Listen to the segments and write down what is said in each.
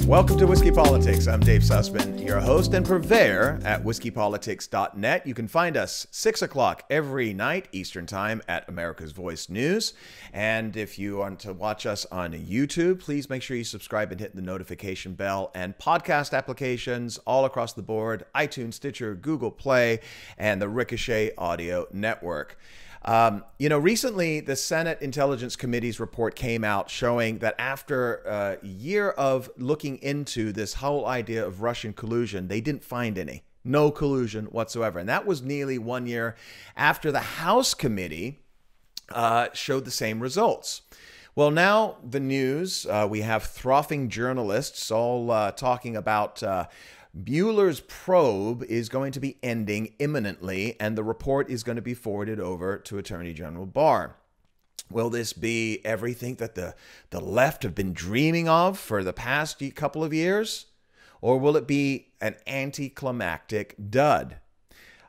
Welcome to Whiskey Politics. I'm Dave Sussman, your host and purveyor at whiskeypolitics.net. You can find us 6 o'clock every night Eastern Time at America's Voice News. And if you want to watch us on YouTube, please make sure you subscribe and hit the notification bell, and podcast applications all across the board: iTunes, Stitcher, Google Play, and the Ricochet Audio Network. Recently the Senate Intelligence Committee's report came out showing that after a year of looking into this whole idea of Russian collusion, they didn't find any. No collusion whatsoever. And that was nearly 1 year after the House committee showed the same results. Well, now the news, we have frothing journalists all talking about Mueller's probe is going to be ending imminently, and the report is going to be forwarded over to Attorney General Barr. Will this be everything that the left have been dreaming of for the past couple of years? Or will it be an anticlimactic dud?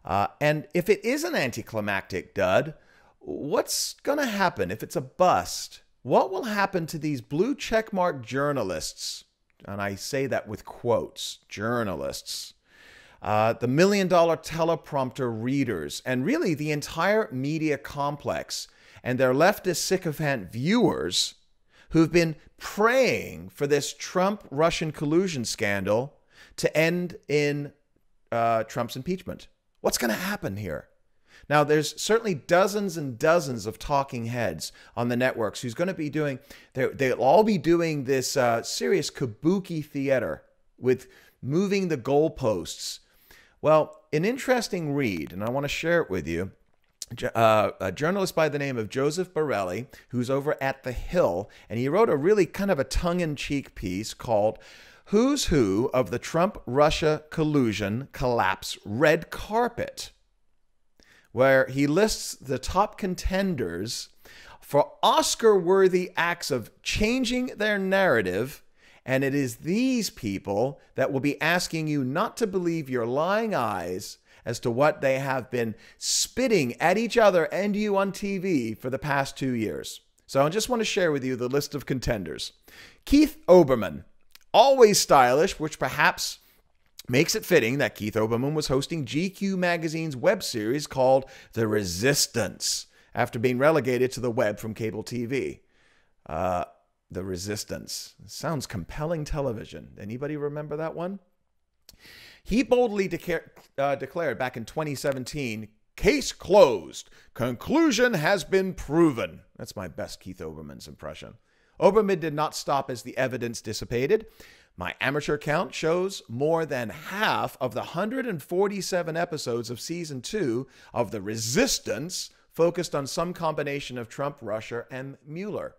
And if it is an anticlimactic dud, what's going to happen if it's a bust? What will happen to these blue checkmark journalists? And I say that with quotes, journalists, the $1 million teleprompter readers, and really the entire media complex and their leftist sycophant viewers who've been praying for this Trump-Russian collusion scandal to end in Trump's impeachment. What's going to happen here? Now, there's certainly dozens and dozens of talking heads on the networks who's going to be doing, they'll all be doing this serious kabuki theater with moving the goalposts. Well, an interesting read, and I want to share it with you, a journalist by the name of Joseph Borelli, who's over at The Hill, and he wrote a really kind of a tongue-in-cheek piece called "Who's Who of the Trump-Russia Collusion Collapse Red Carpet," where he lists the top contenders for Oscar-worthy acts of changing their narrative, and it is these people that will be asking you not to believe your lying eyes as to what they have been spitting at each other and you on TV for the past 2 years. So I just want to share with you the list of contenders. Keith Olbermann, always stylish, which perhaps makes it fitting that Keith Olbermann was hosting GQ magazine's web series called The Resistance after being relegated to the web from cable TV. The Resistance. Sounds compelling television. Anybody remember that one? He boldly declared back in 2017, "Case closed. Conclusion has been proven." That's my best Keith Olbermann's impression. Olbermann did not stop as the evidence dissipated. My amateur count shows more than half of the 147 episodes of Season 2 of The Resistance focused on some combination of Trump, Russia, and Mueller.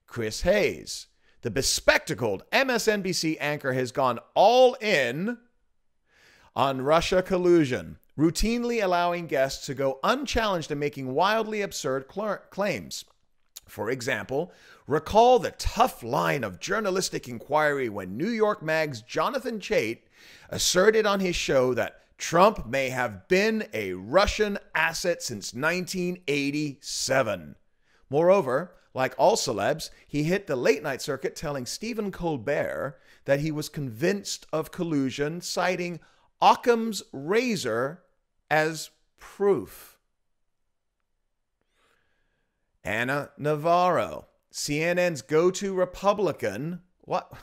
Chris Hayes, the bespectacled MSNBC anchor, has gone all in on Russia collusion, routinely allowing guests to go unchallenged and making wildly absurd claims. For example, recall the tough line of journalistic inquiry when New York Mag's Jonathan Chait asserted on his show that Trump may have been a Russian asset since 1987. Moreover, like all celebs, he hit the late-night circuit telling Stephen Colbert that he was convinced of collusion, citing Occam's razor as proof. Ana Navarro, CNN's go-to Republican. What?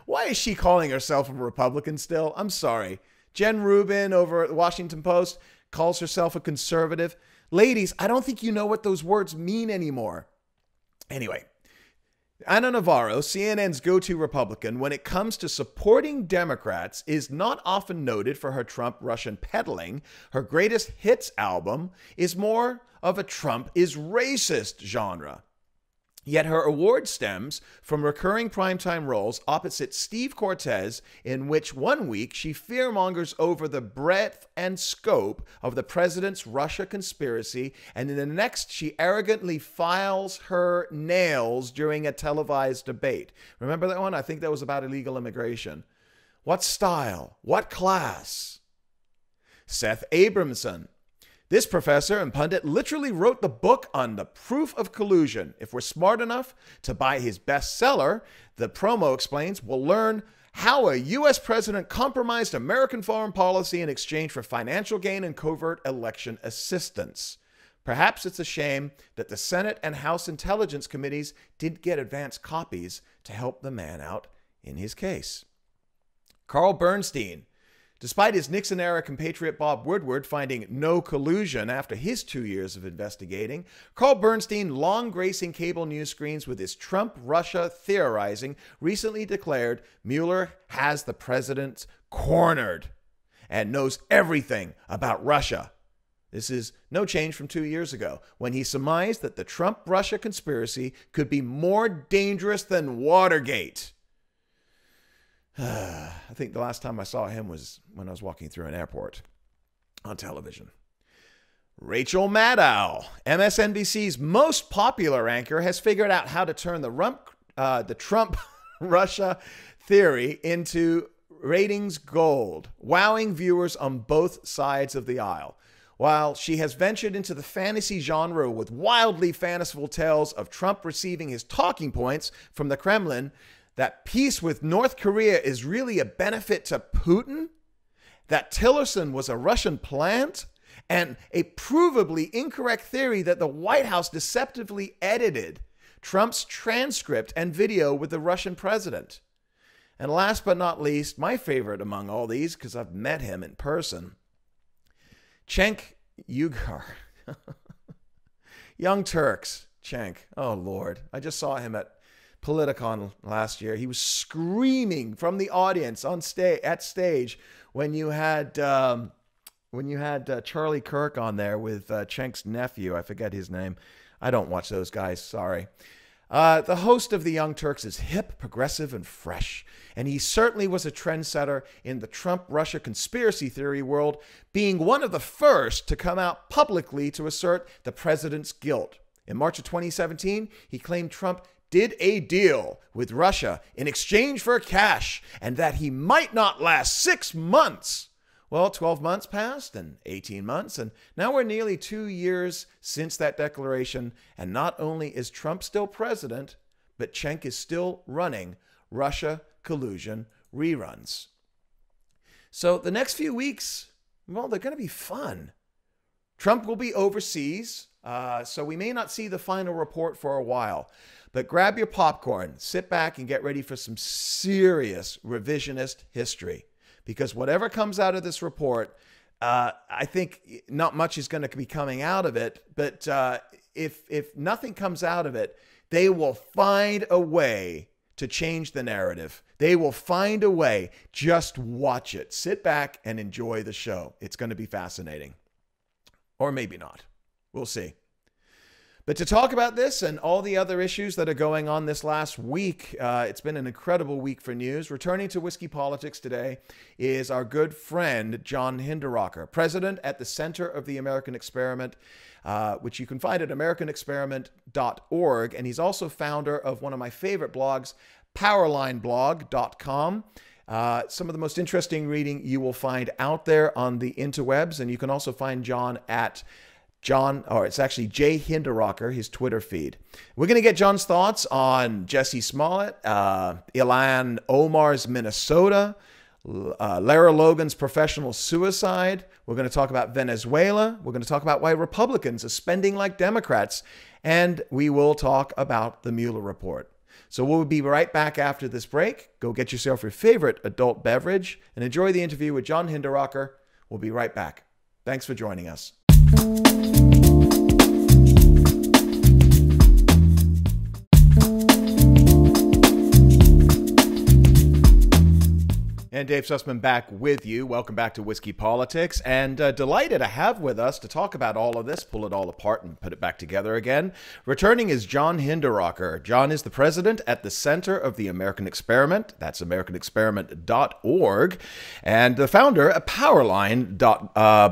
Why is she calling herself a Republican still? I'm sorry. Jen Rubin over at the Washington Post calls herself a conservative. Ladies, I don't think you know what those words mean anymore. Anyway, Ana Navarro, CNN's go-to Republican, when it comes to supporting Democrats, is not often noted for her Trump-Russian peddling. Her greatest hits album is more of a Trump is racist genre. Yet her award stems from recurring primetime roles opposite Steve Cortez, in which one week she fearmongers over the breadth and scope of the president's Russia conspiracy, and in the next she arrogantly files her nails during a televised debate. Remember that one? I think that was about illegal immigration. What style? What class? Seth Abramson. This professor and pundit literally wrote the book on the proof of collusion. If we're smart enough to buy his bestseller, the promo explains, we'll learn how a U.S. president compromised American foreign policy in exchange for financial gain and covert election assistance. Perhaps it's a shame that the Senate and House Intelligence Committees didn't get advance copies to help the man out in his case. Carl Bernstein. Despite his Nixon-era compatriot Bob Woodward finding no collusion after his 2 years of investigating, Carl Bernstein, long gracing cable news screens with his Trump-Russia theorizing, recently declared Mueller has the president cornered and knows everything about Russia. This is no change from 2 years ago, when he surmised that the Trump-Russia conspiracy could be more dangerous than Watergate. I think the last time I saw him was when I was walking through an airport on television. Rachel Maddow, MSNBC's most popular anchor, has figured out how to turn the Trump-Russia theory into ratings gold, wowing viewers on both sides of the aisle. While she has ventured into the fantasy genre with wildly fanciful tales of Trump receiving his talking points from the Kremlin, that peace with North Korea is really a benefit to Putin, that Tillerson was a Russian plant, and a provably incorrect theory that the White House deceptively edited Trump's transcript and video with the Russian president. And last but not least, my favorite among all these, because I've met him in person, Cenk Uygur. Young Turks. Cenk. Oh, Lord. I just saw him at Politicon last year. He was screaming from the audience on stage when you had Charlie Kirk on there with Cenk's nephew. I forget his name. I don't watch those guys. Sorry. The host of the Young Turks is hip, progressive, and fresh. And he certainly was a trendsetter in the Trump-Russia conspiracy theory world, being one of the first to come out publicly to assert the president's guilt. In March of 2017, he claimed Trump did a deal with Russia in exchange for cash and that he might not last 6 months. Well, 12 months passed and 18 months, and now we're nearly 2 years since that declaration, and not only is Trump still president, but Cenk is still running Russia collusion reruns. So the next few weeks, well, they're going to be fun. Trump will be overseas, so we may not see the final report for a while. But grab your popcorn, sit back, and get ready for some serious revisionist history. Because whatever comes out of this report, I think not much is going to be coming out of it. But if nothing comes out of it, they will find a way to change the narrative. They will find a way. Just watch it. Sit back and enjoy the show. It's going to be fascinating. Or maybe not. We'll see. But to talk about this and all the other issues that are going on this last week, it's been an incredible week for news. Returning to Whiskey Politics today is our good friend, John Hinderaker, president at the Center of the American Experiment, which you can find at americanexperiment.org. And he's also founder of one of my favorite blogs, powerlineblog.com. Some of the most interesting reading you will find out there on the interwebs. And you can also find John at it's actually Jay Hinderaker, his Twitter feed. We're going to get John's thoughts on Jussie Smollet, Ilhan Omar's Minnesota, Lara Logan's professional suicide. We're going to talk about Venezuela. We're going to talk about why Republicans are spending like Democrats. And we will talk about the Mueller report. So we'll be right back after this break. Go get yourself your favorite adult beverage and enjoy the interview with John Hinderaker. We'll be right back. Thanks for joining us. And Dave Sussman back with you. Welcome back to Whiskey Politics. And delighted to have with us to talk about all of this, pull it all apart and put it back together again. Returning is John Hinderaker. John is the president at the Center of the American Experiment. That's americanexperiment.org. And the founder of Powerline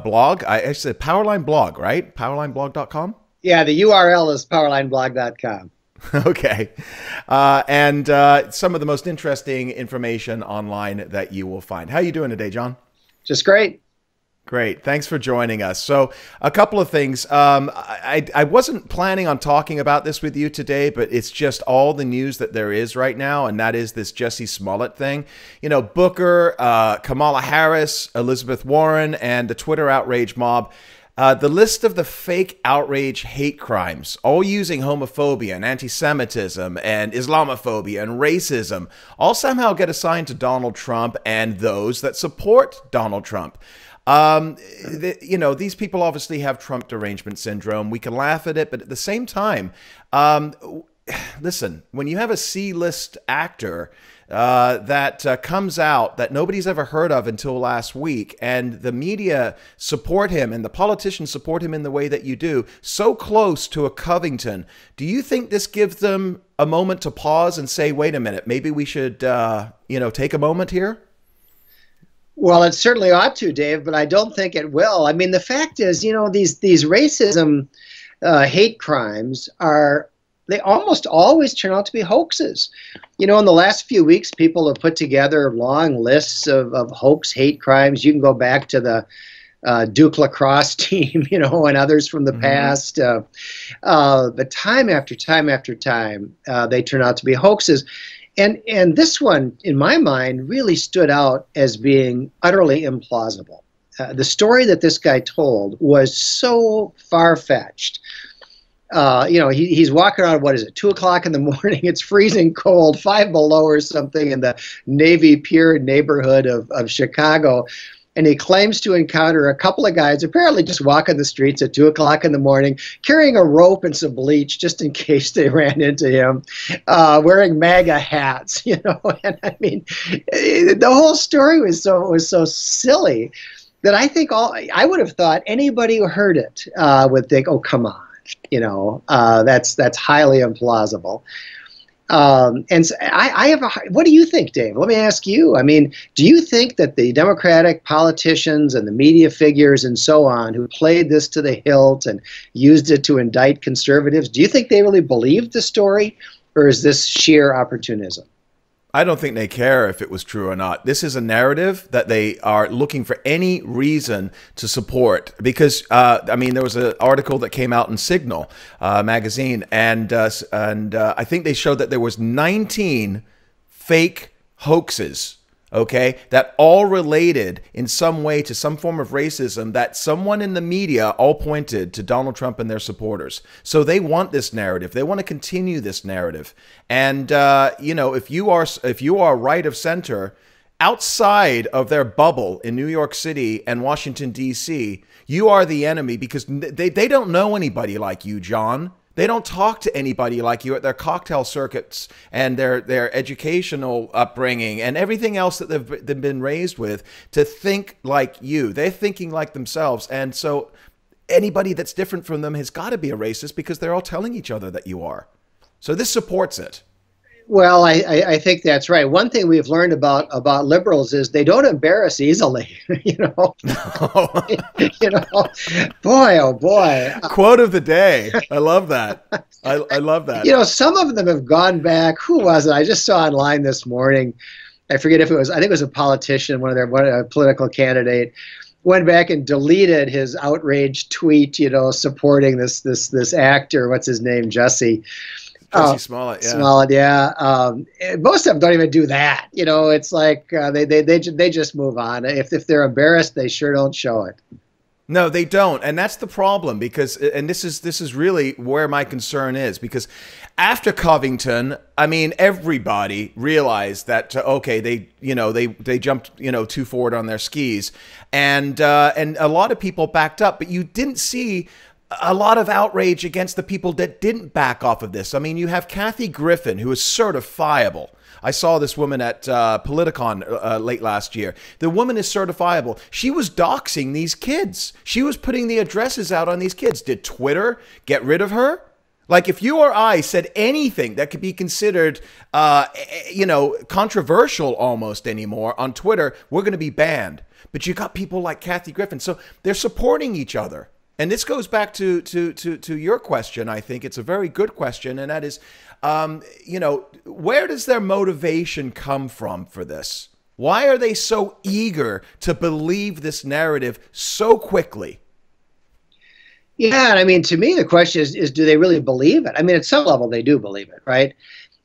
blog. I said Powerline blog, right? Powerlineblog.com? Yeah, the URL is powerlineblog.com. Okay. And some of the most interesting information online that you will find. How are you doing today, John? Just great. Great. Thanks for joining us. So a couple of things. I wasn't planning on talking about this with you today, but it's just all the news that there is right now, and that is this Jussie Smollett thing. You know, Booker, Kamala Harris, Elizabeth Warren, and the Twitter outrage mob. The list of the fake outrage hate crimes, all using homophobia and anti-Semitism and Islamophobia and racism, all somehow get assigned to Donald Trump and those that support Donald Trump. These people obviously have Trump derangement syndrome. We can laugh at it, but at the same time, listen, when you have a C-list actor that comes out that nobody's ever heard of until last week, and the media support him and the politicians support him in the way that you do, so close to a Covington, do you think this gives them a moment to pause and say, wait a minute, maybe we should, take a moment here? Well, it certainly ought to, Dave, but I don't think it will. I mean, the fact is, these racism hate crimes they almost always turn out to be hoaxes. In the last few weeks, people have put together long lists of hoax hate crimes. You can go back to the Duke lacrosse team, and others from the past. But time after time after time, they turn out to be hoaxes. And this one, in my mind, really stood out as being utterly implausible. The story that this guy told was so far-fetched. He's walking around, 2 o'clock in the morning, it's freezing cold, 5 below or something in the Navy Pier neighborhood of Chicago. And he claims to encounter a couple of guys apparently just walking the streets at 2 o'clock in the morning, carrying a rope and some bleach just in case they ran into him, wearing MAGA hats, And I mean, the whole story was so silly that I would have thought anybody who heard it would think, oh, come on, that's highly implausible. And so what do you think, Dave? Let me ask you. I mean, do you think that the Democratic politicians and the media figures and so on who played this to the hilt and used it to indict conservatives, do you think they really believed the story, or is this sheer opportunism? I don't think they care if it was true or not. This is a narrative that they are looking for any reason to support because, there was an article that came out in Signal magazine, and I think they showed that there was 19 fake hoaxes, okay, that all related in some way to some form of racism that someone in the media all pointed to Donald Trump and their supporters. So they want this narrative. They want to continue this narrative. And, if you are right of center outside of their bubble in New York City and Washington, D.C., you are the enemy because they don't know anybody like you, John. They don't talk to anybody like you at their cocktail circuits and their educational upbringing and everything else that they've been raised with to think like you. They're thinking like themselves. And so anybody that's different from them has got to be a racist because they're all telling each other that you are. So this supports it. Well, I think that's right. One thing we've learned about liberals is they don't embarrass easily. Boy, oh boy. Quote of the day. I love that. I love that. Some of them have gone back. Who was it? I just saw online this morning. I forget if it was. I think it was a politician, a political candidate. Went back and deleted his outraged tweet. Supporting this actor. What's his name? Jussie. Smollett, yeah. Smollet, yeah. Most of them don't even do that. It's like they just move on. If they're embarrassed, they sure don't show it. No, they don't, and that's the problem because, and this is really where my concern is because after Covington, I mean, everybody realized that okay, they jumped too forward on their skis, and a lot of people backed up, but you didn't see a lot of outrage against the people that didn't back off of this. I mean, you have Kathy Griffin, who is certifiable. I saw this woman at Politicon late last year. The woman is certifiable. She was doxing these kids. She was putting the addresses out on these kids. Did Twitter get rid of her? Like, if you or I said anything that could be considered, controversial almost anymore on Twitter, we're going to be banned. But you got people like Kathy Griffin. So they're supporting each other. And this goes back to your question. I think it's a very good question, and that is, where does their motivation come from for this? Why are they so eager to believe this narrative so quickly? Yeah, and I mean, to me, the question is do they really believe it? I mean, at some level, they do believe it, right?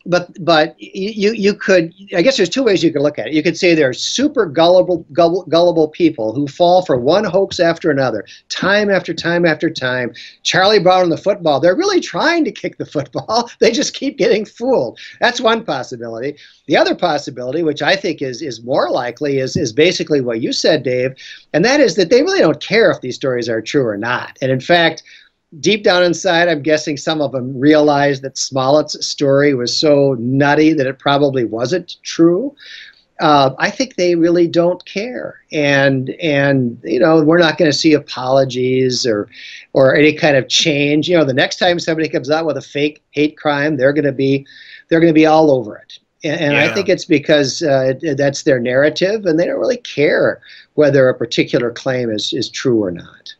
But you could, I guess there's two ways you could look at it. You could say there are super gullible people who fall for one hoax after another, time after time after time. Charlie Brown and the football, they're really trying to kick the football. They just keep getting fooled. That's one possibility. The other possibility, which I think is more likely, is basically what you said, Dave, and that is that they really don't care if these stories are true or not. And in fact, deep down inside, I'm guessing some of them realized that Smollet's story was so nutty that it probably wasn't true. I think they really don't care, and we're not going to see apologies or any kind of change. The next time somebody comes out with a fake hate crime, they're going to be all over it. And yeah. I think it's because that's their narrative, and they don't really care whether a particular claim is true or not.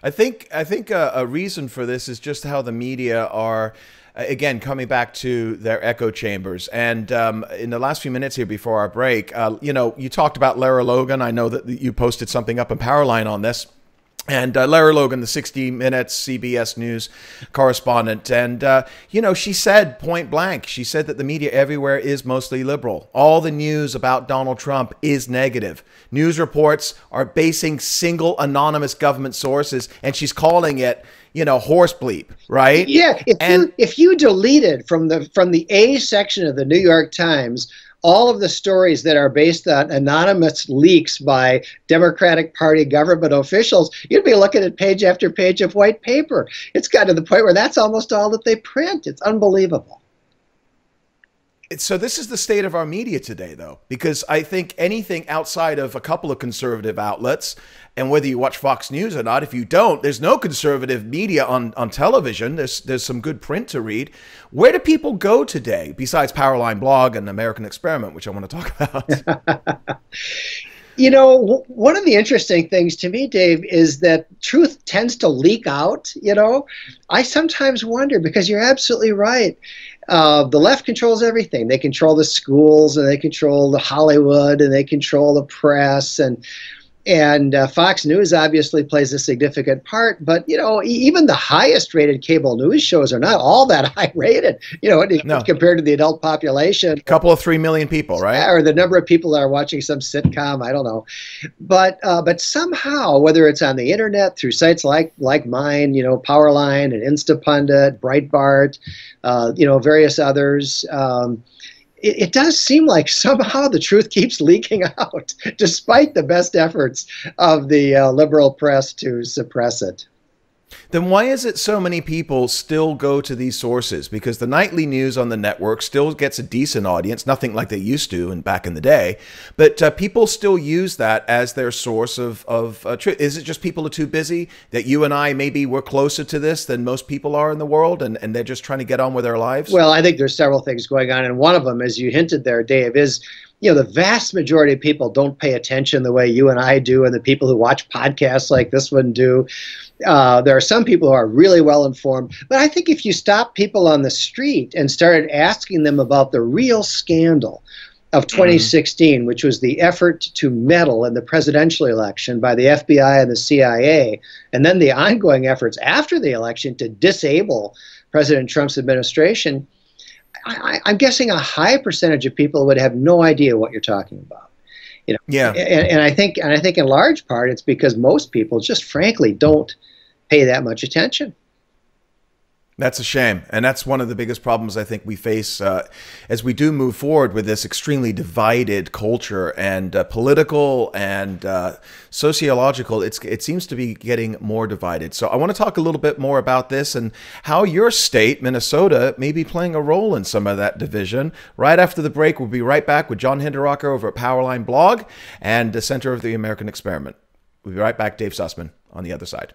I think a reason for this is just how the media are, again, coming back to their echo chambers. And in the last few minutes here before our break, you talked about Lara Logan. I know that you posted something up in Powerline on this. And Lara Logan, the 60 Minutes CBS News correspondent, and, she said point blank, she said that the media everywhere is mostly liberal. All the news about Donald Trump is negative. News reports are basing single anonymous government sources, and she's calling it, horse bleep, right? Yeah, if you deleted from the A section of the New York Times all of the stories that are based on anonymous leaks by Democratic Party government officials, you'd be looking at page after page of white paper. It's got to the point where that's almost all that they print. It's unbelievable. So this is the state of our media today, though, because I think anything outside of a couple of conservative outlets, and whether you watch Fox News or not, if you don't, there's no conservative media on television. There's some good print to read. Where do people go today, besides Powerline Blog and American Experiment, which I want to talk about? One of the interesting things to me, Dave, is that truth tends to leak out. I sometimes wonder, because you're absolutely right. The left controls everything. They control the schools, and they control the Hollywood, and they control the press, and Fox News obviously plays a significant part. But even the highest rated cable news shows are not all that high rated. No. Compared to the adult population. A couple of 3 million people, right? Or the number of people that are watching some sitcom. I don't know, but somehow, whether it's on the internet through sites like mine, Powerline and Instapundit, Breitbart, various others. It does seem like somehow the truth keeps leaking out, despite the best efforts of the liberal press to suppress it. Then why is it so many people still go to these sources? Because the nightly news on the network still gets a decent audience, nothing like they used to back in the day, but people still use that as their source of truth. Is it just people are too busy, that you and I maybe we're closer to this than most people are in the world, and they're just trying to get on with their lives? Well, I think there's several things going on, and one of them, as you hinted there, Dave, is the vast majority of people don't pay attention the way you and I do, and the people who watch podcasts like this one do. There are some people who are really well informed, but I think if you stop people on the street and started asking them about the real scandal of 2016, which was the effort to meddle in the presidential election by the FBI and the CIA, and then the ongoing efforts after the election to disable President Trump's administration, I'm guessing a high percentage of people would have no idea what you're talking about. Yeah. And I think in large part it's because most people just frankly don't pay that much attention. That's a shame. And that's one of the biggest problems I think we face as we do move forward with this extremely divided culture, and political and sociological. It seems to be getting more divided. So I want to talk a little bit more about this and how your state, Minnesota, may be playing a role in some of that division. Right after the break, we'll be right back with John Hinderaker over at Powerline Blog and the Center of the American Experiment. We'll be right back. Dave Sussman on the other side.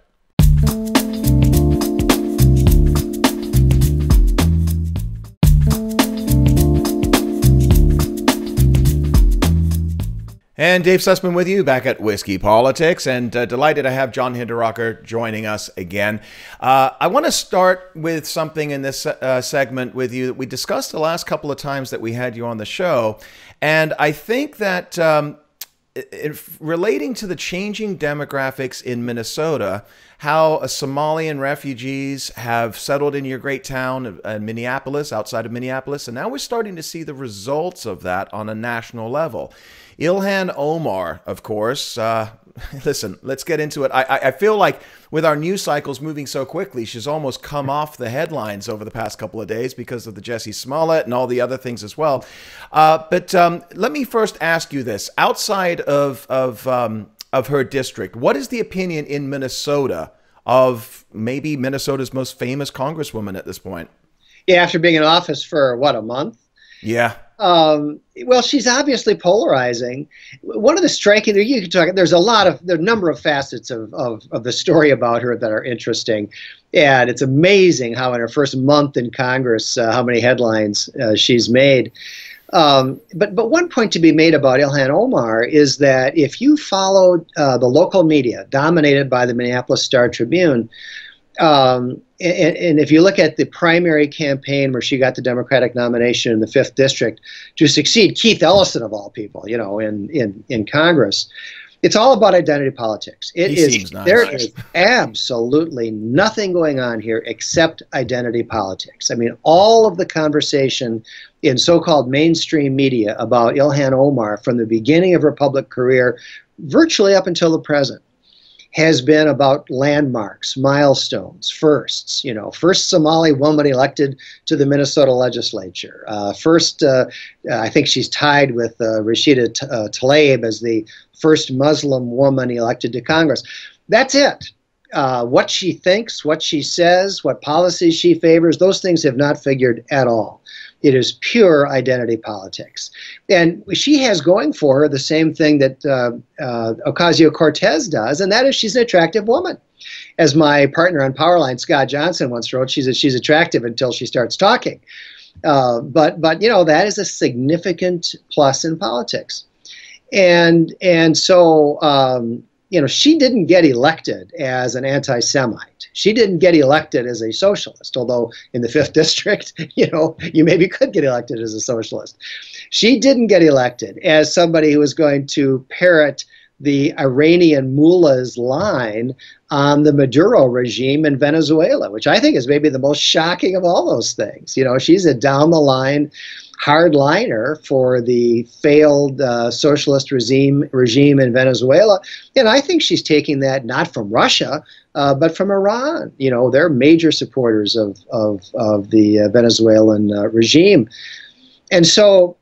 And Dave Sussman with you back at Whiskey Politics, and delighted to have John Hinderaker joining us again. I want to start with something in this segment with you that we discussed the last couple of times that we had you on the show, and I think that relating to the changing demographics in Minnesota, how Somalian refugees have settled in your great town of Minneapolis, outside of Minneapolis, and now we're starting to see the results of that on a national level. Ilhan Omar, of course, listen, let's get into it. I feel like with our news cycles moving so quickly, she's almost come off the headlines over the past couple of days because of the Jussie Smollet and all the other things as well. But let me first ask you this. Outside of her district, what is the opinion in Minnesota of maybe Minnesota's most famous congresswoman at this point? Yeah, after being in office for, what, a month? Yeah. Well, she's obviously polarizing. One of the striking, you can talk, there are a number of facets of the story about her that are interesting. And it's amazing how in her first month in Congress, how many headlines she's made. But one point to be made about Ilhan Omar is that if you followed the local media, dominated by the Minneapolis Star-Tribune, and if you look at the primary campaign where she got the Democratic nomination in the 5th District to succeed Keith Ellison, of all people, you know, in Congress, it's all about identity politics. There is absolutely nothing going on here except identity politics. I mean, all of the conversation in so-called mainstream media about Ilhan Omar from the beginning of her public career, virtually up until the present, has been about landmarks, milestones, firsts. You know, first Somali woman elected to the Minnesota legislature. I think she's tied with Rashida Tlaib as the first Muslim woman elected to Congress. That's it. What she thinks, what she says, what policies she favors, those things have not figured at all. It is pure identity politics. And she has going for her the same thing that Ocasio-Cortez does, and that is she's an attractive woman. As my partner on Powerline, Scott Johnson, once wrote, she's attractive until she starts talking. But you know, that is a significant plus in politics. And so, you know, she didn't get elected as an anti-Semite. She didn't get elected as a socialist, although in the 5th District, you know, you maybe could get elected as a socialist. She didn't get elected as somebody who was going to parrot the Iranian mullah's line on the Maduro regime in Venezuela, which I think is maybe the most shocking of all those things. You know, she's a down-the-line hardliner for the failed socialist regime in Venezuela. And I think she's taking that not from Russia, but from Iran. You know, they're major supporters of the Venezuelan regime. And so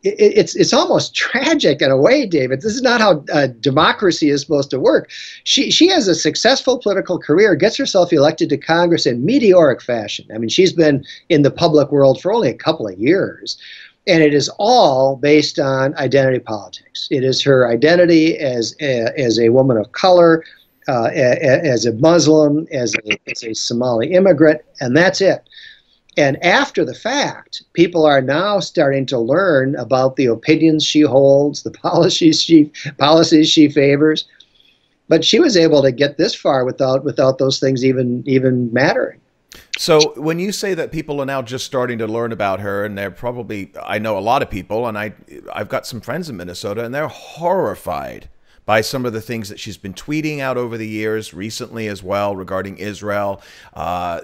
it's almost tragic in a way, David. This is not how democracy is supposed to work. She has a successful political career, gets herself elected to Congress in meteoric fashion. I mean, she's been in the public world for only a couple of years. And it is all based on identity politics. It is her identity as a woman of color, as a Muslim, as a Somali immigrant, and that's it. And after the fact, people are now starting to learn about the opinions she holds, the policies she favors. But she was able to get this far without those things even mattering. So when you say that people are now just starting to learn about her, and they're probably, I know a lot of people, and I've got some friends in Minnesota, and they're horrified by some of the things that she's been tweeting out over the years, recently as well, regarding Israel,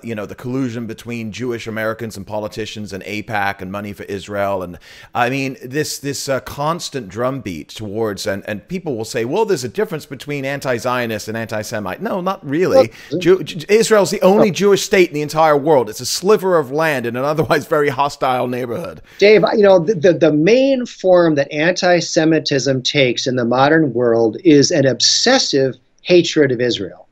you know, the collusion between Jewish Americans and politicians and AIPAC and money for Israel. And I mean, this constant drumbeat towards, and people will say, well, there's a difference between anti-Zionist and anti-Semite. No, not really. Israel's the only Jewish state in the entire world. It's a sliver of land in an otherwise very hostile neighborhood. Dave, you know, the main form that anti-Semitism takes in the modern world is an obsessive hatred of Israel.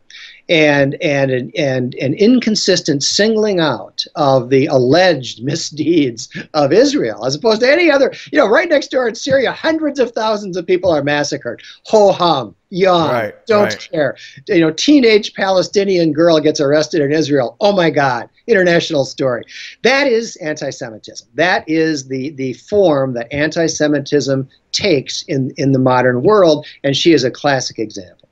and an inconsistent singling out of the alleged misdeeds of Israel, as opposed to any other. You know, right next door in Syria, hundreds of thousands of people are massacred. Ho hum, yawn, don't care. You know, teenage Palestinian girl gets arrested in Israel. Oh my God, international story. That is anti-Semitism. That is the form that anti-Semitism takes in the modern world, and she is a classic example.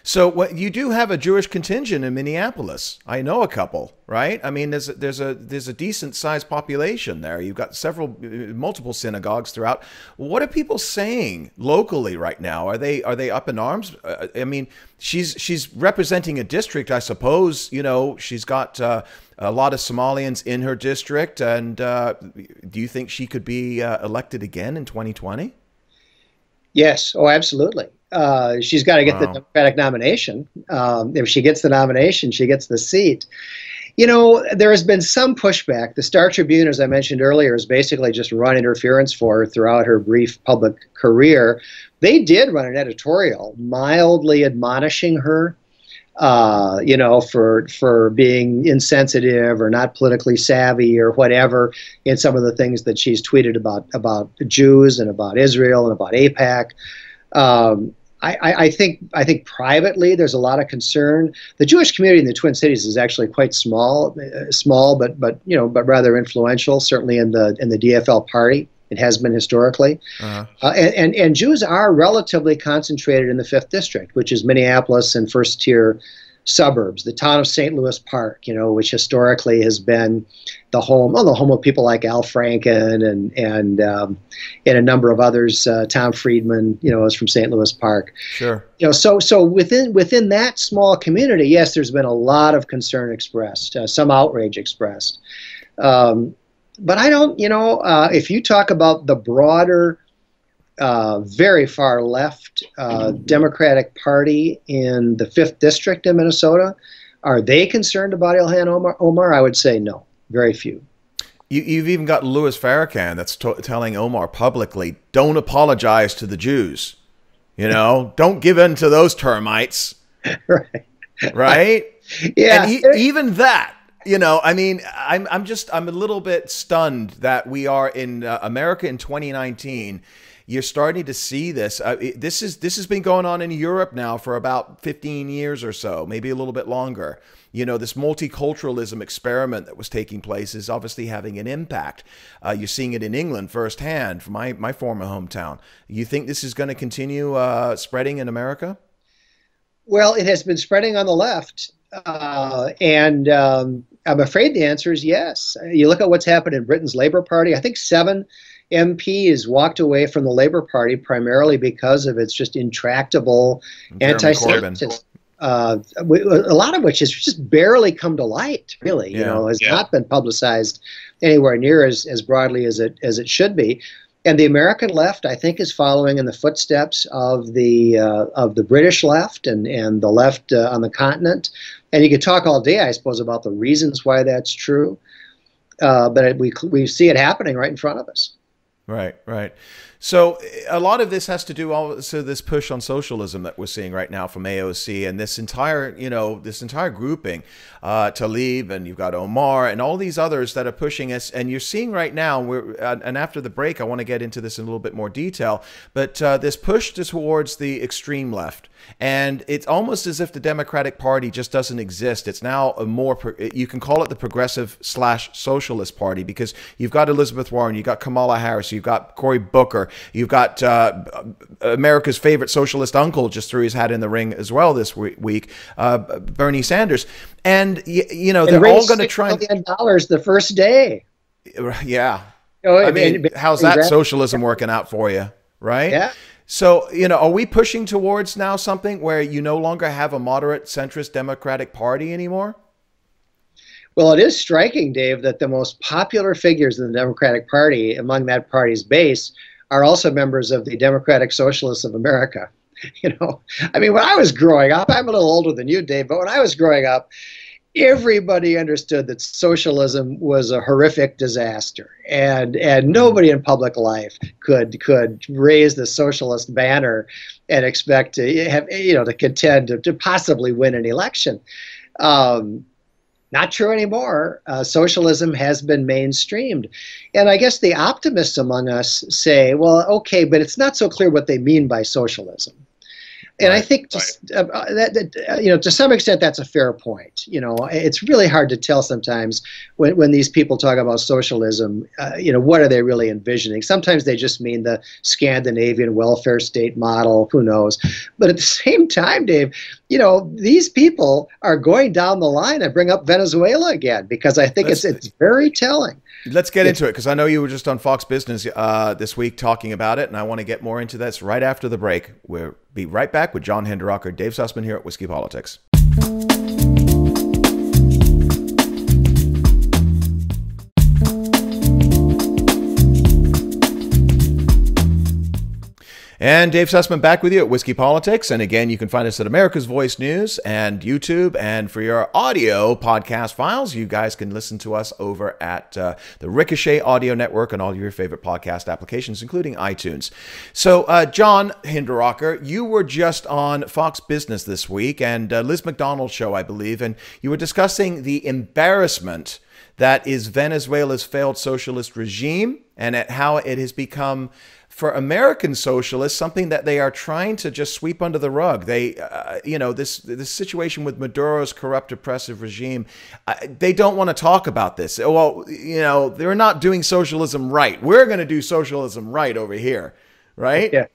So what you do have a Jewish contingent in Minneapolis. I know a couple, right? I mean, there's a decent sized population there. You've got multiple synagogues throughout. What are people saying locally right now? Are they up in arms? I mean, she's representing a district, I suppose. You know, she's got a lot of Somalians in her district, and do you think she could be elected again in 2020? Yes. Oh, absolutely. She's got to get the Democratic nomination. If she gets the nomination, she gets the seat. You know, there has been some pushback. The Star Tribune, as I mentioned earlier, has basically just run interference for her throughout her brief public career. They did run an editorial mildly admonishing her, you know, for being insensitive or not politically savvy or whatever in some of the things that she's tweeted about the Jews and about Israel and about AIPAC. I think privately there's a lot of concern. The Jewish community in the Twin Cities is actually quite small, but you know, but rather influential. Certainly in the DFL party, it has been historically. And Jews are relatively concentrated in the 5th District, which is Minneapolis and first-tier suburbs. The town of St. Louis Park, you know, which historically has been the home of people like Al Franken and a number of others. Tom Friedman, you know, is from St. Louis Park. Sure. You know, so within that small community, yes, there's been a lot of concern expressed, some outrage expressed. But I don't, you know, if you talk about the broader, very far left Democratic Party in the 5th District in Minnesota, are they concerned about Ilhan Omar? I would say no, very few. You've even got Louis Farrakhan that's telling Omar publicly, don't apologize to the Jews. You know, don't give in to those termites. Right. Right? Yeah. And even that. You know, I mean, I'm a little bit stunned that we are in America in 2019. You're starting to see this. This has been going on in Europe now for about 15 years or so, maybe a little bit longer. You know, this multiculturalism experiment that was taking place is obviously having an impact. You're seeing it in England firsthand, from my former hometown. You think this is going to continue spreading in America? Well, it has been spreading on the left. And I'm afraid the answer is yes. You look at what's happened in Britain's Labour Party. I think 7 MPs walked away from the Labour Party primarily because of its just intractable anti-Semitism. A lot of which has just barely come to light, really. You know, has not been publicized anywhere near as broadly as it should be. And the American left, I think, is following in the footsteps of the British left and the left on the continent. And you could talk all day, I suppose, about the reasons why that's true. But we see it happening right in front of us. Right, right. So a lot of this has to do also this push on socialism that we're seeing right now from AOC and this entire grouping, Tlaib, and you've got Omar and all these others that are pushing us. And you're seeing right now, and after the break, I want to get into this in a little bit more detail, but this push towards the extreme left. And it's almost as if the Democratic Party just doesn't exist. It's now a more, you can call it the progressive/socialist party, because you've got Elizabeth Warren, you've got Kamala Harris, you've got Cory Booker, you've got America's favorite socialist uncle just threw his hat in the ring as well this week, Bernie Sanders. And, you know, they're all going to try and... $6 million the first day. Yeah. You know, I mean, how's that socialism working out for you, right? Yeah. So, you know, are we pushing towards now something where you no longer have a moderate centrist Democratic Party anymore? Well, it is striking, Dave, that the most popular figures in the Democratic Party among that party's base are also members of the Democratic Socialists of America. You know, I mean, when I was growing up, I'm a little older than you, Dave, but when I was growing up, everybody understood that socialism was a horrific disaster, and nobody in public life could raise the socialist banner and expect to have, to contend to possibly win an election. Not true anymore. Socialism has been mainstreamed. And I guess the optimists among us say, well, okay, but it's not so clear what they mean by socialism. And I think to some extent that's a fair point. It's really hard to tell sometimes when these people talk about socialism, what are they really envisioning? Sometimes they just mean the Scandinavian welfare state model, who knows. But at the same time, Dave, these people are going down the line and bring up Venezuela again, because I think it's very telling. Let's get into it, because I know you were just on Fox Business this week talking about it, and I want to get more into this right after the break. We'll be right back with John Hinderaker, Dave Sussman here at Whiskey Politics. And Dave Sussman back with you at Whiskey Politics. And again, you can find us at America's Voice News and YouTube. And for your audio podcast files, you guys can listen to us over at the Ricochet Audio Network and all of your favorite podcast applications, including iTunes. So, John Hinderaker, you were just on Fox Business this week and Liz McDonald's show, I believe, and you were discussing the embarrassment that is Venezuela's failed socialist regime and at how it has become, for American socialists, something that they are trying to just sweep under the rug. They, this situation with Maduro's corrupt, oppressive regime, they don't want to talk about this. Well, they're not doing socialism right. We're going to do socialism right over here, right? Yeah,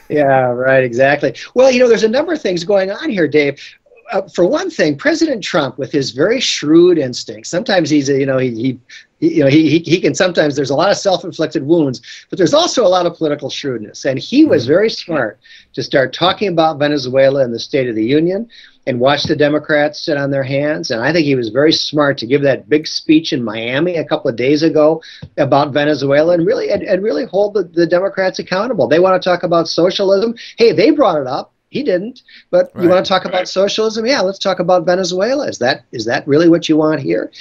yeah, right, exactly. Well, there's a number of things going on here, Dave. For one thing, President Trump, with his very shrewd instincts, sometimes he can, sometimes there's a lot of self-inflicted wounds, but there's also a lot of political shrewdness. And he was very smart to start talking about Venezuela in the State of the Union and watch the Democrats sit on their hands. And I think he was very smart to give that big speech in Miami a couple of days ago about Venezuela and really hold the Democrats accountable. They want to talk about socialism. Hey, they brought it up. He didn't, but you want to talk about socialism? Yeah, let's talk about Venezuela. Is that really what you want here?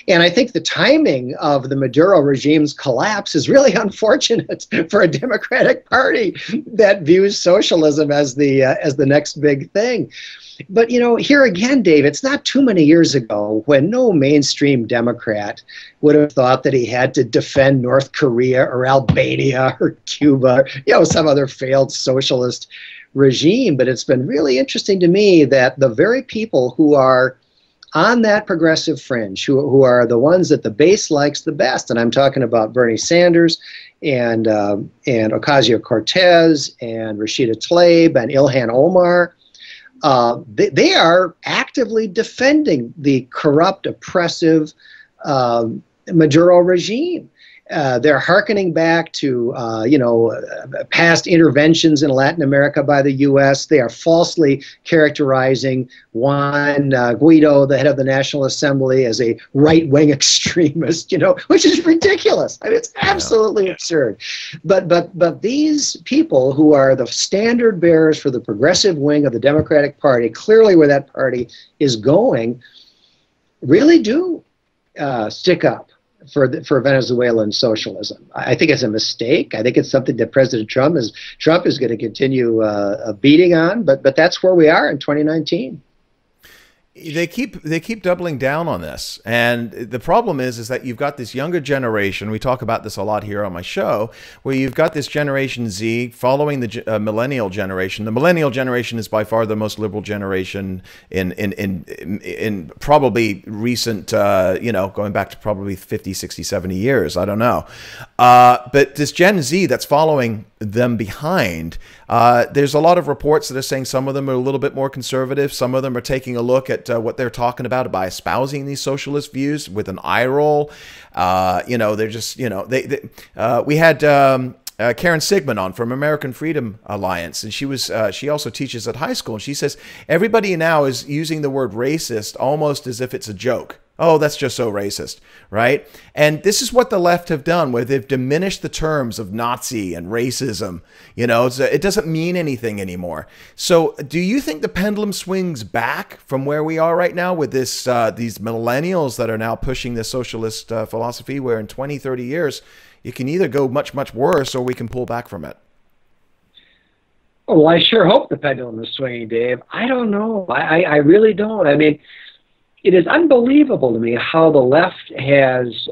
And I think the timing of the Maduro regime's collapse is really unfortunate for a Democratic Party that views socialism as the next big thing. But, here again, Dave, it's not too many years ago when no mainstream Democrat would have thought that he had to defend North Korea or Albania or Cuba, some other failed socialist regime. But it's been really interesting to me that the very people who are on that progressive fringe, who are the ones that the base likes the best, and I'm talking about Bernie Sanders and Ocasio-Cortez and Rashida Tlaib and Ilhan Omar, they are actively defending the corrupt, oppressive Maduro regime. They're hearkening back to, past interventions in Latin America by the U.S. They are falsely characterizing Juan Guaido, the head of the National Assembly, as a right-wing extremist, which is ridiculous. I mean, it's absolutely absurd. But these people who are the standard bearers for the progressive wing of the Democratic Party, clearly where that party is going, really do stick up for Venezuelan socialism. I think it's a mistake. I think it's something that President Trump is going to continue beating on. But that's where we are in 2019. They keep doubling down on this, and the problem is that you've got this younger generation. We talk about this a lot here on my show, where you've got this Generation Z following the millennial generation. The millennial generation is by far the most liberal generation in probably recent, going back to probably 50, 60, 70 years. I don't know, but this Gen Z that's following them behind, there's a lot of reports that are saying some of them are a little bit more conservative. Some of them are taking a look at what they're talking about by espousing these socialist views with an eye roll. They're just, we had Karen Sigmund on from American Freedom Alliance, and she also teaches at high school, and she says everybody now is using the word racist almost as if it's a joke. Oh, that's just so racist, right? And this is what the left have done, where they've diminished the terms of Nazi and racism. You know, it doesn't mean anything anymore. So do you think the pendulum swings back from where we are right now with this these millennials that are now pushing this socialist philosophy, where in 20, 30 years, it can either go much, much worse or we can pull back from it? Oh, well, I sure hope the pendulum is swinging, Dave. I don't know. I really don't. I mean, it is unbelievable to me how the left has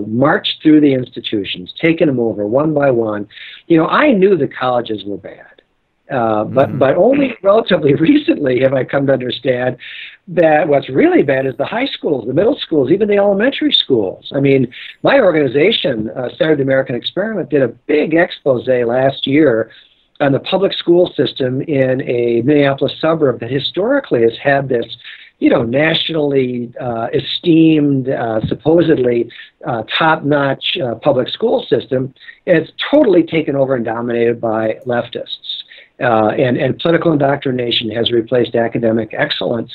marched through the institutions, taken them over one by one. You know, I knew the colleges were bad, but only relatively recently have I come to understand that what's really bad is the high schools, the middle schools, even the elementary schools. I mean, my organization, Center of the American Experiment, did a big expose last year on the public school system in a Minneapolis suburb that historically has had this, you know, nationally esteemed, supposedly top-notch public school system. And it's totally taken over and dominated by leftists. And political indoctrination has replaced academic excellence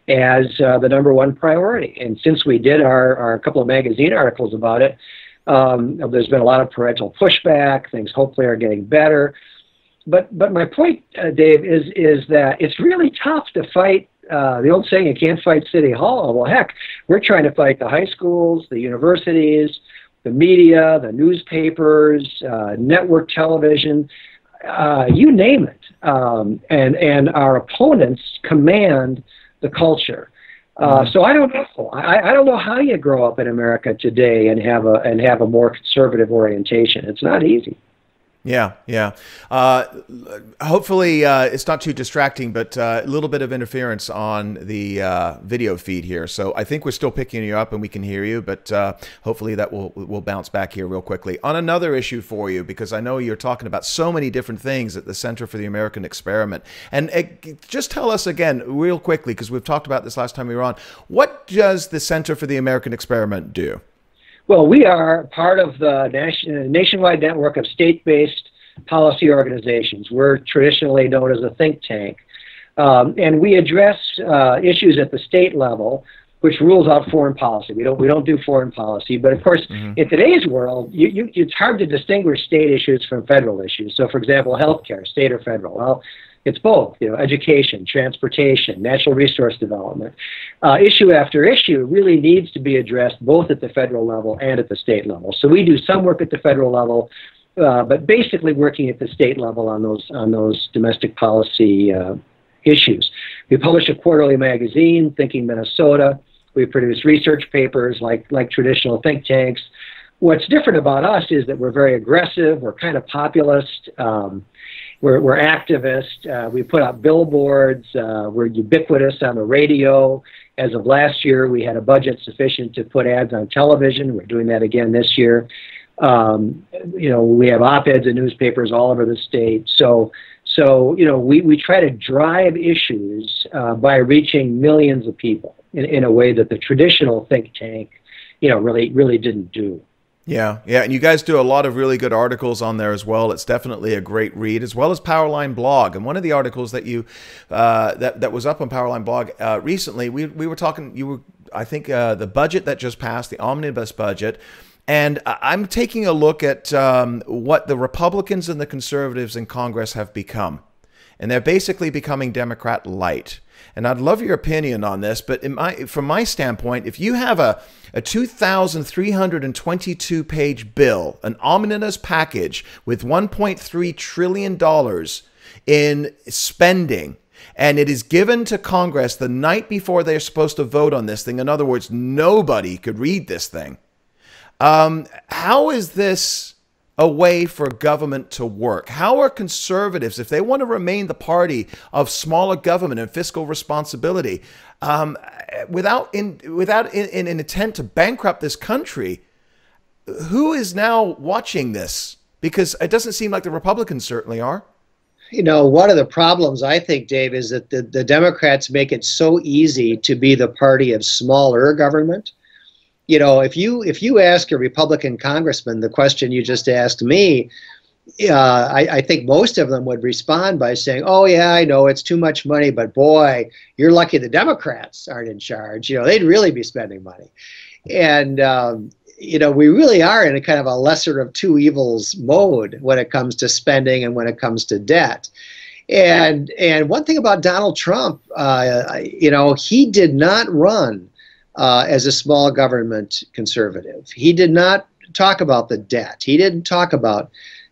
as the #1 priority. And since we did our couple of magazine articles about it, there's been a lot of parental pushback. Things hopefully are getting better. But my point, Dave, is that it's really tough to fight. The old saying, you can't fight City Hall. Well, heck, we're trying to fight the high schools, the universities, the media, the newspapers, network television, you name it. And our opponents command the culture. So I don't know. I don't know how you grow up in America today and have a more conservative orientation. It's not easy. Yeah, yeah. Hopefully it's not too distracting, but a little bit of interference on the video feed here. So I think we're still picking you up and we can hear you, but hopefully that will bounce back here real quickly. On another issue for you, because I know you're talking about so many different things at the Center for the American Experiment. And just tell us again, real quickly, because we've talked about this last time we were on, what does the Center for the American Experiment do? Well, we are part of the nationwide network of state-based policy organizations. We're traditionally known as a think tank. And we address issues at the state level, which rules out foreign policy. We don't do foreign policy. But, of course, in today's world, it's hard to distinguish state issues from federal issues. So, for example, healthcare, state or federal. Well, it's both, you know, education, transportation, natural resource development. Issue after issue really needs to be addressed both at the federal level and at the state level. So we do some work at the federal level, but basically working at the state level on those domestic policy issues. We publish a quarterly magazine, Thinking Minnesota. We produce research papers like traditional think tanks. What's different about us is that we're very aggressive. We're kind of populist. We're activists. We put out billboards. We're ubiquitous on the radio. As of last year, we had a budget sufficient to put ads on television. We're doing that again this year. You know, we have op-eds in newspapers all over the state. So you know, we try to drive issues by reaching millions of people in a way that the traditional think tank, you know, really didn't do. Yeah, yeah, and you guys do a lot of really good articles on there as well. It's definitely a great read, as well as Powerline Blog. And one of the articles that you that was up on Powerline Blog recently, we were talking. I think the budget that just passed, the omnibus budget, and I'm taking a look at what the Republicans and the conservatives in Congress have become, and they're basically becoming Democrat light. And I'd love your opinion on this, but from my standpoint, if you have a 2,322-page bill, an omnibus package with $1.3 trillion in spending, and it is given to Congress the night before they're supposed to vote on this thing, in other words, nobody could read this thing, how is this a way for government to work? How are conservatives, if they want to remain the party of smaller government and fiscal responsibility, without an intent to bankrupt this country, who is now watching this? Because it doesn't seem like the Republicans certainly are. You know, one of the problems, I think, Dave, is that the Democrats make it so easy to be the party of smaller government. You know, if you ask a Republican congressman the question you just asked me, I think most of them would respond by saying, "Oh yeah, I know it's too much money, but boy, you're lucky the Democrats aren't in charge. You know, they'd really be spending money." And you know, we really are in a kind of a lesser of two evils mode when it comes to spending and when it comes to debt. And one thing about Donald Trump, you know, he did not run as a small government conservative. He did not talk about the debt. He didn't talk about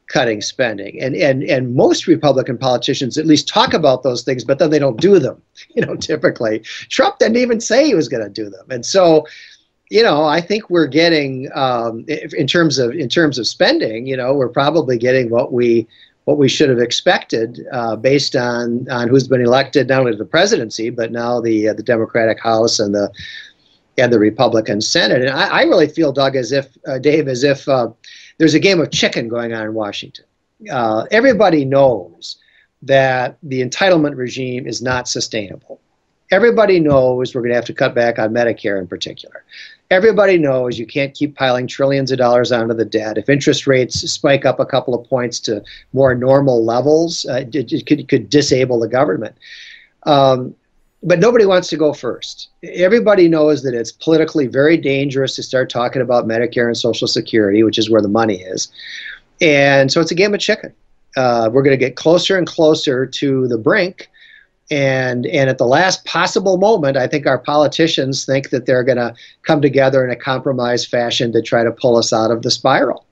cutting spending. And most Republican politicians at least talk about those things, but then they don't do them, you know, typically. Trump didn't even say he was going to do them. And so, you know, I think we're getting, in terms of spending, you know, we're probably getting what we should have expected based on who's been elected not only to the presidency but now the Democratic House and the Republican Senate. And I really feel, Doug, as if Dave, as if there's a game of chicken going on in Washington. Everybody knows that the entitlement regime is not sustainable. Everybody knows we're going to have to cut back on Medicare in particular. Everybody knows you can't keep piling trillions of dollars onto the debt. If interest rates spike up a couple of points to more normal levels, it could disable the government. But nobody wants to go first. Everybody knows that it's politically very dangerous to start talking about Medicare and Social Security, which is where the money is. And so it's a game of chicken. We're going to get closer and closer to the brink. And at the last possible moment, I think our politicians think that they're going to come together in a compromised fashion to try to pull us out of the spiral.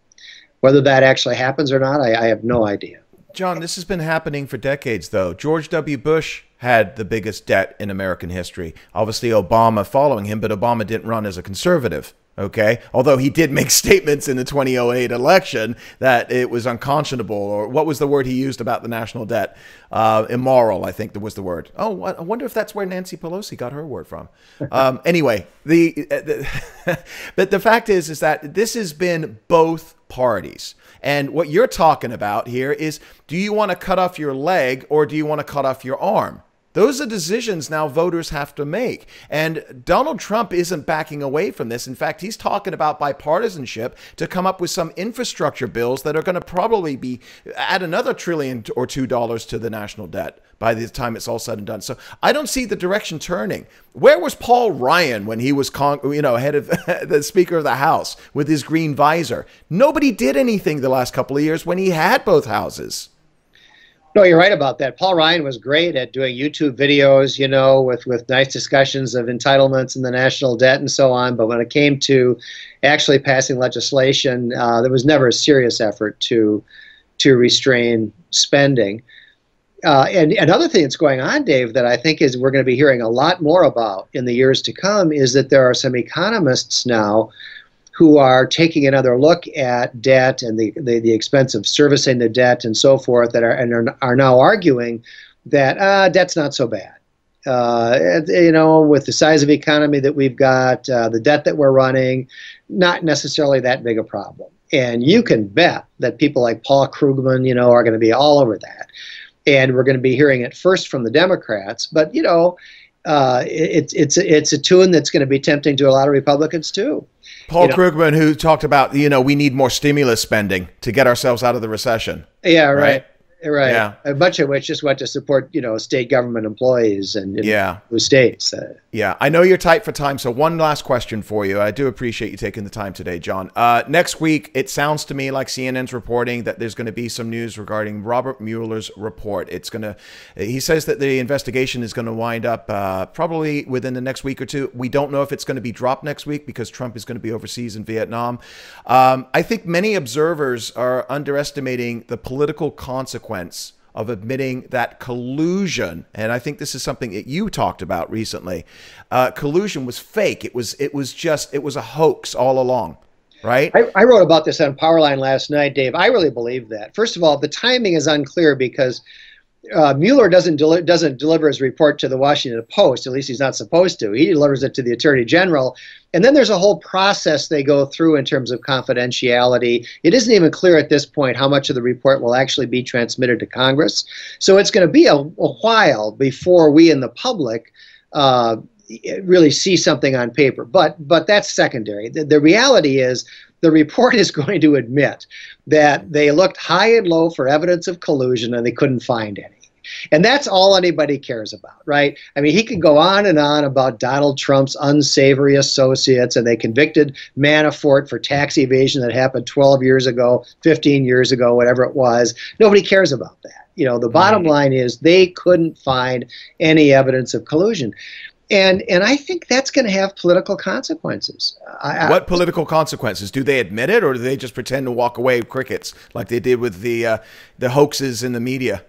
Whether that actually happens or not, I have no idea. John, this has been happening for decades, though. George W. Bush had the biggest debt in American history. Obviously, Obama following him, but Obama didn't run as a conservative. Okay, although he did make statements in the 2008 election that it was unconscionable, or what was the word he used about the national debt? Immoral, I think that was the word. Oh, I wonder if that's where Nancy Pelosi got her word from. Anyway, but the fact is that this has been both parties. And what you're talking about here is, do you want to cut off your leg or do you want to cut off your arm? Those are decisions now voters have to make. And Donald Trump isn't backing away from this. In fact, he's talking about bipartisanship to come up with some infrastructure bills that are going to probably add another $1 trillion or $2 to the national debt by the time it's all said and done. So I don't see the direction turning. Where was Paul Ryan when he was head of the Speaker of the House with his green visor? Nobody did anything the last couple of years when he had both houses. No, you're right about that. Paul Ryan was great at doing YouTube videos, you know, with nice discussions of entitlements and the national debt and so on. But when it came to actually passing legislation, there was never a serious effort to restrain spending. And another thing that's going on, Dave, that I think is we're going to be hearing a lot more about in the years to come is that there are some economists now who are taking another look at debt and the expense of servicing the debt and so forth, that are now arguing that debt's not so bad. You know, with the size of economy that we've got, the debt that we're running, not necessarily that big a problem. And you can bet that people like Paul Krugman, you know, are going to be all over that. And we're going to be hearing it first from the Democrats. But, you know, it's a tune that's going to be tempting to a lot of Republicans, too. Paul Krugman, who talked about, you know, we need more stimulus spending to get ourselves out of the recession. Yeah, right. Right. Yeah. A bunch of which just went to support, you know, state government employees and the states. Yeah. I know you're tight for time, so one last question for you. I do appreciate you taking the time today, John. Next week, it sounds to me like CNN's reporting that there's going to be some news regarding Robert Mueller's report. He says that the investigation is going to wind up probably within the next week or two. We don't know if it's going to be dropped next week because Trump is going to be overseas in Vietnam. I think many observers are underestimating the political consequence of admitting that collusion, and I think this is something that you talked about recently. Collusion was fake. It was a hoax all along, right? I wrote about this on Powerline last night, Dave. I really believe that. First of all, the timing is unclear because Mueller doesn't deliver his report to the Washington Post. At least he's not supposed to. He delivers it to the Attorney General. And then there's a whole process they go through in terms of confidentiality. It isn't even clear at this point how much of the report will actually be transmitted to Congress. So it's going to be a while before we in the public really see something on paper. But that's secondary. The reality is the report is going to admit that they looked high and low for evidence of collusion and they couldn't find any. And that's all anybody cares about, right? I mean, he could go on and on about Donald Trump's unsavory associates, and they convicted Manafort for tax evasion that happened 12 years ago, 15 years ago, whatever it was. Nobody cares about that. You know, the bottom line is they couldn't find any evidence of collusion. And I think that's going to have political consequences. What political consequences? Do they admit it, or do they just pretend to walk away with crickets like they did with the hoaxes in the media?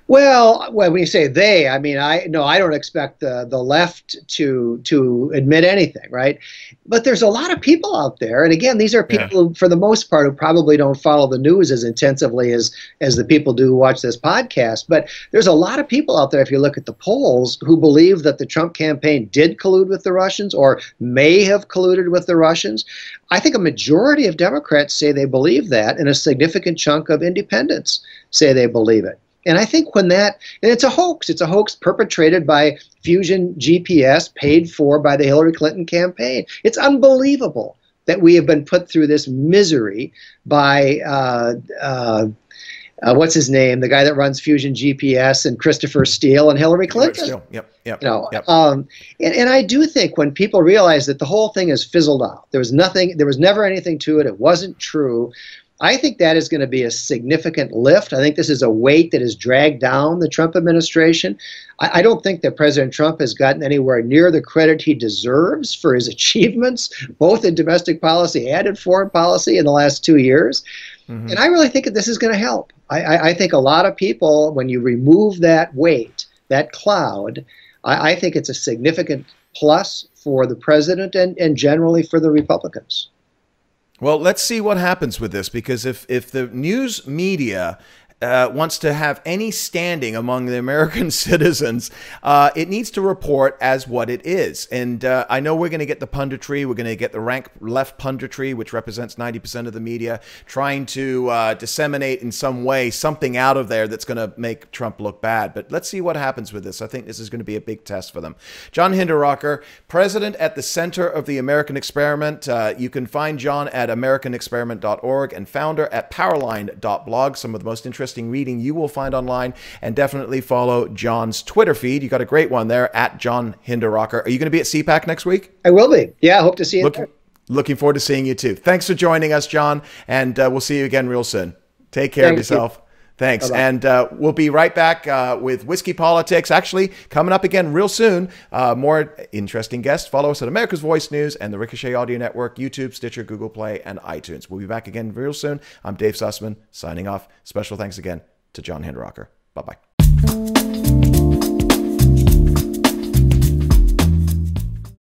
Well, when you say they, I mean, I don't expect the left to admit anything, right? But there's a lot of people out there, and again, these are people who, for the most part, who probably don't follow the news as intensively as the people do who watch this podcast. But there's a lot of people out there, if you look at the polls, who believe that the Trump campaign did collude with the Russians or may have colluded with the Russians. I think a majority of Democrats say they believe that, and a significant chunk of independents say they believe it. And I think when that, and it's a hoax perpetrated by Fusion GPS, paid for by the Hillary Clinton campaign. It's unbelievable that we have been put through this misery by, what's his name, the guy that runs Fusion GPS, and Christopher Steele and Hillary Clinton. Yep. You know, and I do think when people realize that the whole thing has fizzled out, there was never anything to it, it wasn't true, I think that is going to be a significant lift. I think this is a weight that has dragged down the Trump administration. I don't think that President Trump has gotten anywhere near the credit he deserves for his achievements, both in domestic policy and in foreign policy in the last 2 years. And I really think that this is going to help. I think a lot of people, when you remove that weight, that cloud, I think it's a significant plus for the president and generally for the Republicans. Well, let's see what happens with this, because if the news media wants to have any standing among the American citizens, it needs to report as what it is. And I know we're going to get the punditry. We're going to get the rank left punditry, which represents 90% of the media, trying to disseminate in some way something out of there that's going to make Trump look bad. But let's see what happens with this. I think this is going to be a big test for them. John Hinderaker, president at the Center of the American Experiment. You can find John at americanexperiment.org and founder at powerline.blog. Some of the most interesting reading you will find online, and definitely follow John's Twitter feed. You got a great one there at John Hinderaker. Are you going to be at CPAC next week? I will be. Yeah, I hope to see you. Looking forward to seeing you too. Thanks for joining us, John, and we'll see you again real soon. Take care of yourself. Thanks. Bye-bye. And we'll be right back with Whiskey Politics, actually coming up again real soon. More interesting guests. Follow us at America's Voice News and the Ricochet Audio Network, YouTube, Stitcher, Google Play, and iTunes. We'll be back again real soon. I'm Dave Sussman, signing off. Special thanks again to John Hinderaker. Bye-bye.